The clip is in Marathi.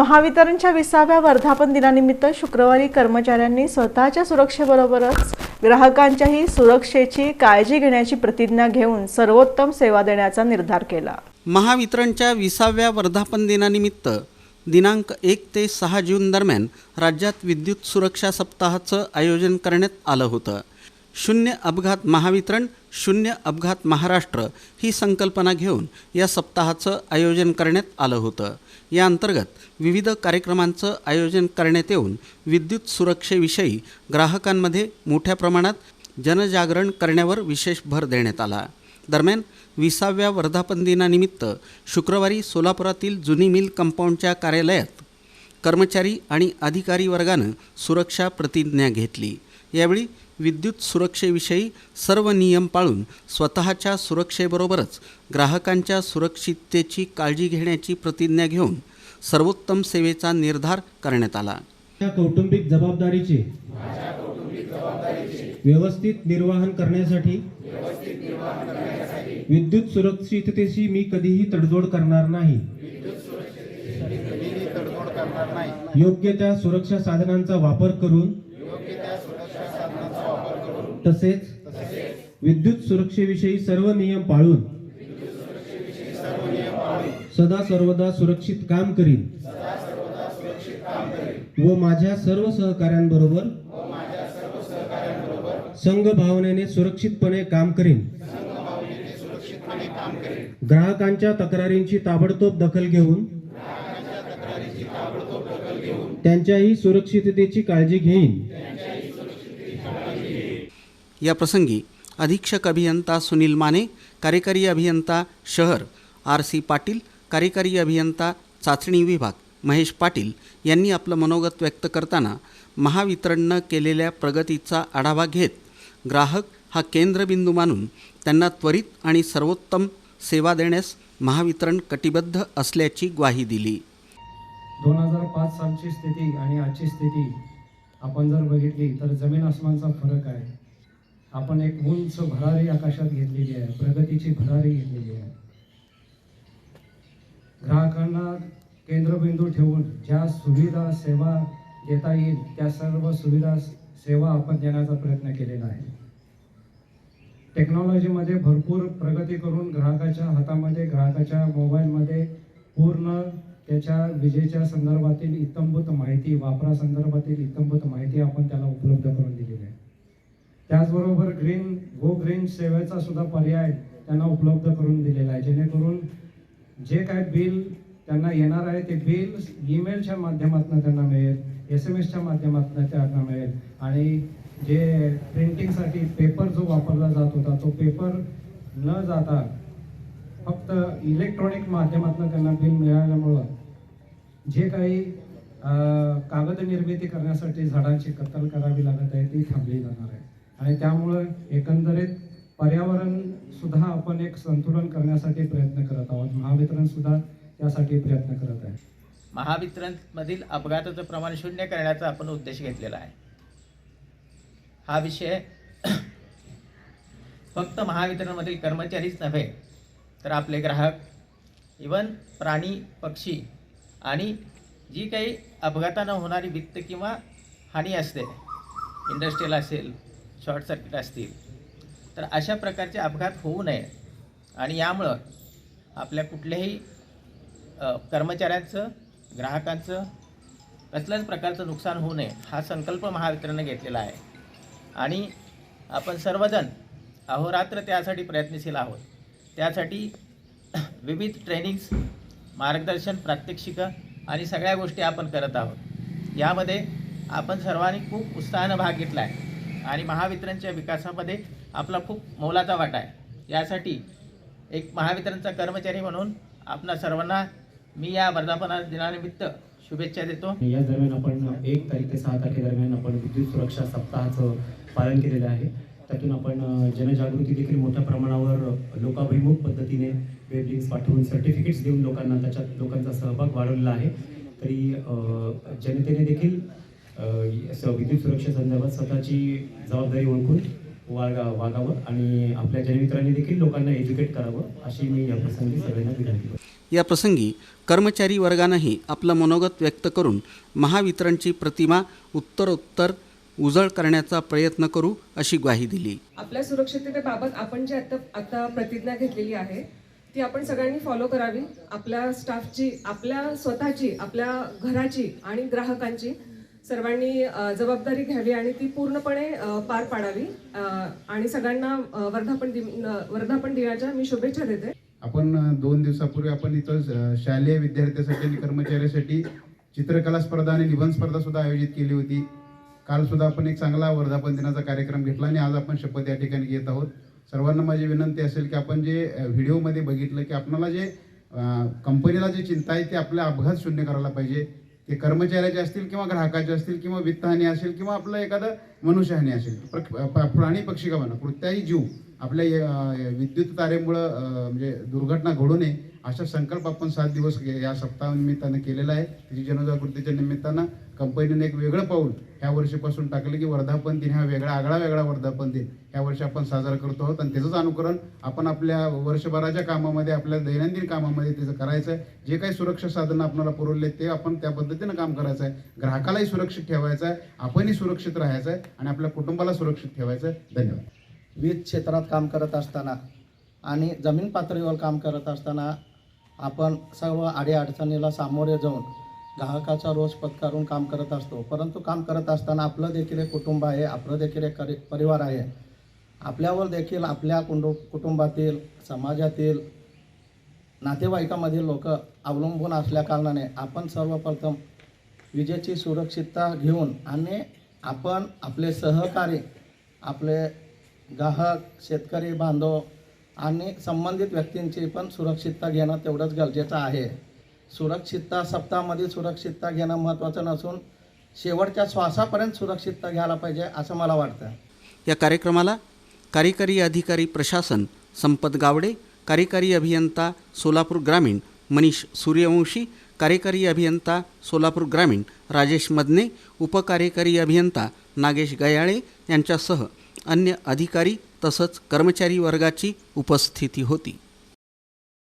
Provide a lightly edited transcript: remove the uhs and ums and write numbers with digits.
महावितरणच्या 20व्या वर्धापन दिनानिमित्त शुक्रवारी कर्मचाऱ्यांनी स्वतःच्या सुरक्षेबरोबरच ग्राहकांच्याही सुरक्षेची काळजी घेण्याची प्रतिज्ञा घेऊन सर्वोत्तम सेवा देण्याचा निर्धार केला। महावितरणच्या 20व्या वर्धापन दिनानिमित्त दिनांक 1 ते 6 जून दरम्यान राज्यात विद्युत सुरक्षा सप्ताहाचं आयोजन करण्यात आलं होतं। शून्य अपघात महावितरण शून्य अपघात महाराष्ट्र ही संकल्पना घेऊन या सप्ताहाचं आयोजन करण्यात आलं होतं। या अंतर्गत विविध कार्यक्रमांचं आयोजन करण्यात येऊन विद्युत सुरक्षेविषयी ग्राहकांमध्ये मोठ्या प्रमाणात जनजागरण करण्यावर विशेष भर देण्यात आला। दरम्यान 20व्या वर्धापन दिनानिमित्त शुक्रवारी सोलापुरातील जुनी मिल कंपाऊंडच्या कार्यालयात कर्मचारी आणि अधिकारी वर्गानं सुरक्षा प्रतिज्ञा घेतली। यावेळी विद्युत सुरक्षेविषयी सर्व नियम पाळून स्वतःच्या सुरक्षेबरोबरच ग्राहकांच्या सुरक्षिततेची काळजी घेण्याची प्रतिज्ञा घेऊन सर्वोत्तम सेवेचा निर्धार करण्यात आला। कौटुंबिक जबाबदारीचे व्यवस्थित निर्वहन करण्यासाठी विद्युत सुरक्षिततेशी मी कधीही तडजोड करणार नाही। योग्य त्या सुरक्षा साधनांचा वापर करून तसेच विद्युत सुरक्षेविषयी सर्व नियम पाळून सदा सर्वदा सुरक्षित काम करीन व माझ्या सर्व सहकाऱ्यांबरोबर संघ भावनेने सुरक्षितपणे काम करीन। ग्राहकांच्या तक्रारींची ताबडतोब दखल घेऊन त्यांच्याही सुरक्षिततेची काळजी घेईन। या प्रसंगी अधीक्षक अभियंता सुनील माने, कार्यकारी अभियंता शहर RC पाटील, कार्यकारी अभियंता चाचणी विभाग महेश पाटील यांनी आपलं मनोगत व्यक्त करताना महावितरणनं केलेल्या प्रगतीचा आढावा घेत ग्राहक हा केंद्रबिंदू मानून त्यांना त्वरित आणि सर्वोत्तम सेवा देण्यास महावितरण कटिबद्ध असल्याची ग्वाही दिली। 2005 सालची स्थिती आणि आजची स्थिती आपण जर बघितली तर जमीन आसमानचा फरक आहे। आपण एक उंच भरारी आकाशात घेतलेली आहे, प्रगतीची भरारी घेतलेली आहे। ग्राहकांना केंद्रबिंदू ठेवून ज्या सुविधा सेवा देता येईल त्या सर्व सुविधा सेवा आपण देण्याचा प्रयत्न केलेला आहे। टेक्नॉलॉजीमध्ये भरपूर प्रगती करून ग्राहकाच्या हातामध्ये, ग्राहकाच्या मोबाईलमध्ये पूर्ण त्याच्या विजेच्या संदर्भातील इत्थंभूत माहिती, वापरासंदर्भातील इत्थंभूत माहिती आपण त्याला उपलब्ध करून दिलेली आहे। त्याचबरोबर गो ग्रीन सेवेचा सुद्धा पर्याय त्यांना उपलब्ध करून दिलेला आहे, जेणेकरून जे काय बिल त्यांना येणार आहे ते बिल ईमेलच्या माध्यमातून त्यांना मिळेल, SMS च्या माध्यमातून त्यांना मिळेल आणि जे प्रिंटिंगसाठी पेपर जो वापरला जात होता तो पेपर न जाता फक्त इलेक्ट्रॉनिक माध्यमातून त्यांना बिल मिळाल्यामुळं जे काही कागद निर्मिती करण्यासाठी झाडांची कत्तल करावी लागत आहे ती थांबली जाणार आहे आणि त्यामुळे एकंदरीत पर्यावरण सुद्धा आपण एक संतुलन करण्यासाठी प्रयत्न करत आहोत। महावितरण सुद्धा त्यासाठी प्रयत्न करत आहे। महावितरणमधील अपघाताचं प्रमाण शून्य करण्याचा आपण उद्देश घेतलेला आहे। हा विषय फक्त महावितरणमधील कर्मचारीच नव्हे तर आपले ग्राहक, इवन प्राणी, पक्षी आणि जी काही अपघातानं होणारी वित्त किंवा हानी असते, इंडस्ट्रियल असेल, शॉर्ट सर्किट असतील, तर अशा प्रकारचे अपघात होऊ नये आणि यामुळं आपल्या कुठल्याही कर्मचाऱ्यांचं, ग्राहकांचं कसल्याच प्रकारचं नुकसान होऊ नये हा संकल्प महावितरणने घेतलेला आहे आणि आपण सर्वजण अहोरात्र त्यासाठी प्रयत्नशील आहोत। त्यासाठी विविध ट्रेनिंग्स, मार्गदर्शन, प्रात्यक्षिकं आणि सगळ्या गोष्टी आपण करत आहोत। यामध्ये आपण सर्वांनी खूप उत्साहानं भाग घेतला आहे आणि महावितरणच्या विकासामध्ये आपला खूप मोलाचा वाटा आहे। यासाठी एक महावितरणचा कर्मचारी म्हणून आपणा सर्वांना मी या वर्धापन दिनानिमित्त शुभेच्छा देतो। या दरम्यान आपण 1 तारीख ते 6 तारखेदरम्यान आपण विद्युत सुरक्षा सप्ताहाचं पालन केलेलं आहे। त्यातून आपण जनजागृती देखील मोठ्या प्रमाणावर लोकाभिमुख पद्धतीने वेब लिंक्स पाठवून सर्टिफिकेट्स देऊन त्याच्यात लोकांचा सहभाग वाढवलेला आहे। तरी जनतेने देखील विद्युत सुरक्षेसंदर्भात स्वतःची जबाबदारी ओळखून वागावं आणि आपल्या जनमित्रांनी देखील लोकांना एज्युकेट करावं अशी मी या प्रसंगी सगळ्यांना विनंती करतो. या प्रसंगी कर्मचारी वर्गानंही आपलं मनोगत व्यक्त करून महावितरणची प्रतिमा उत्तरोत्तर उजळ करण्याचा प्रयत्न करू अशी ग्वाही दिली. आपल्या सुरक्षिततेबाबत आपण जे आता प्रतिज्ञा घेतलेली आहे ती आपण सगळ्यांनी फॉलो करावी. आपल्या स्टाफची, आपल्या स्वतःची, आपल्या घराची आणि ग्राहकांची सर्वांनी जबाबदारी घ्यावी आणि ती पूर्णपणे पार पाडावी. आणि सगळ्यांना वर्धापन दिनाच्या मी शुभेच्छा देते. आपण 2 दिवसापूर्वी आपण इथं शालेय विद्यार्थ्यांसाठी आणि कर्मचाऱ्यांसाठी चित्रकला स्पर्धा आणि निबंध स्पर्धा सुद्धा आयोजित केली होती. काल सुद्धा आपण एक चांगला वर्धापन दिनाचा कार्यक्रम घेतला आणि आज आपण शपथ या ठिकाणी घेत आहोत. सर्वांना माझी विनंती असेल की आपण जे व्हिडिओमध्ये बघितलं की आपल्याला जे कंपनीला जे चिंता आहे ते आपल्या अपघात शून्य करायला पाहिजे. ते कर्मचाऱ्याचे असतील किंवा ग्राहकाचे असतील किंवा वित्तहानी असेल किंवा आपलं एखादं मनुष्यहानी असेल, प्राणी पक्षी का म्हणा, कोणत्याही जीव आपल्या विद्युत तारेमुळं म्हणजे दुर्घटना घडू नये असा संकल्प आपण 7 दिवस या सप्ताहानिमित्तानं केलेला आहे. त्याची जनजागृतीच्या निमित्तानं कंपनीने एक वेगळं पाऊल ह्या वर्षीपासून टाकलं की वर्धापन दिन हा वेगळा वर्धापन दिन ह्या वर्षी आपण साजरा करतो आहोत. आणि त्याचंच अनुकरण आपण आपल्या वर्षभराच्या कामामध्ये, आपल्या दैनंदिन कामामध्ये त्याचं करायचं आहे. जे काही सुरक्षा साधनं आपल्याला पुरवले ते आपण त्या पद्धतीनं काम करायचं आहे. ग्राहकालाही सुरक्षित ठेवायचं आहे, आपणही सुरक्षित राहायचं आहे आणि आपल्या कुटुंबाला सुरक्षित ठेवायचं आहे. धन्यवाद. वीज क्षेत्रात काम करत असताना आणि जमीन पातळीवर काम करत असताना आपण सर्व अडीअडचणीला सामोरे जाऊन ग्राहकाचा रोष पत्करून काम करत असतो. परंतु काम करत असताना आपलं देखील एक कुटुंब आहे, आपलं देखील एक परिवार आहे. आपल्यावर देखील आपल्या कुटुंबातील, समाजातील, नातेवाईकामधील लोक अवलंबून असल्याकारणाने आपण सर्वप्रथम विजेची सुरक्षितता घेऊन आणि आपण आपले सहकारी, आपले ग्राहक, शेतकरी बांधव आणि संबंधित व्यक्तींची पण सुरक्षितता घेणं तेवढंच गरजेचं आहे. सुरक्षितता सप्ताहामध्ये सुरक्षितता घेणं महत्त्वाचं नसून शेवटच्या श्वासापर्यंत सुरक्षितता घ्यायला पाहिजे असं मला वाटतं. या कार्यक्रमाला कार्यकारी अधिकारी प्रशासन संपत गावडे, कार्यकारी अभियंता सोलापूर ग्रामीण मनीष सूर्यवंशी, कार्यकारी अभियंता सोलापूर ग्रामीण राजेश मदने, उपकार्यकारी अभियंता नागेश गयाळे यांच्यासह अन्य अधिकारी तसंच कर्मचारी वर्गाची उपस्थिती होती.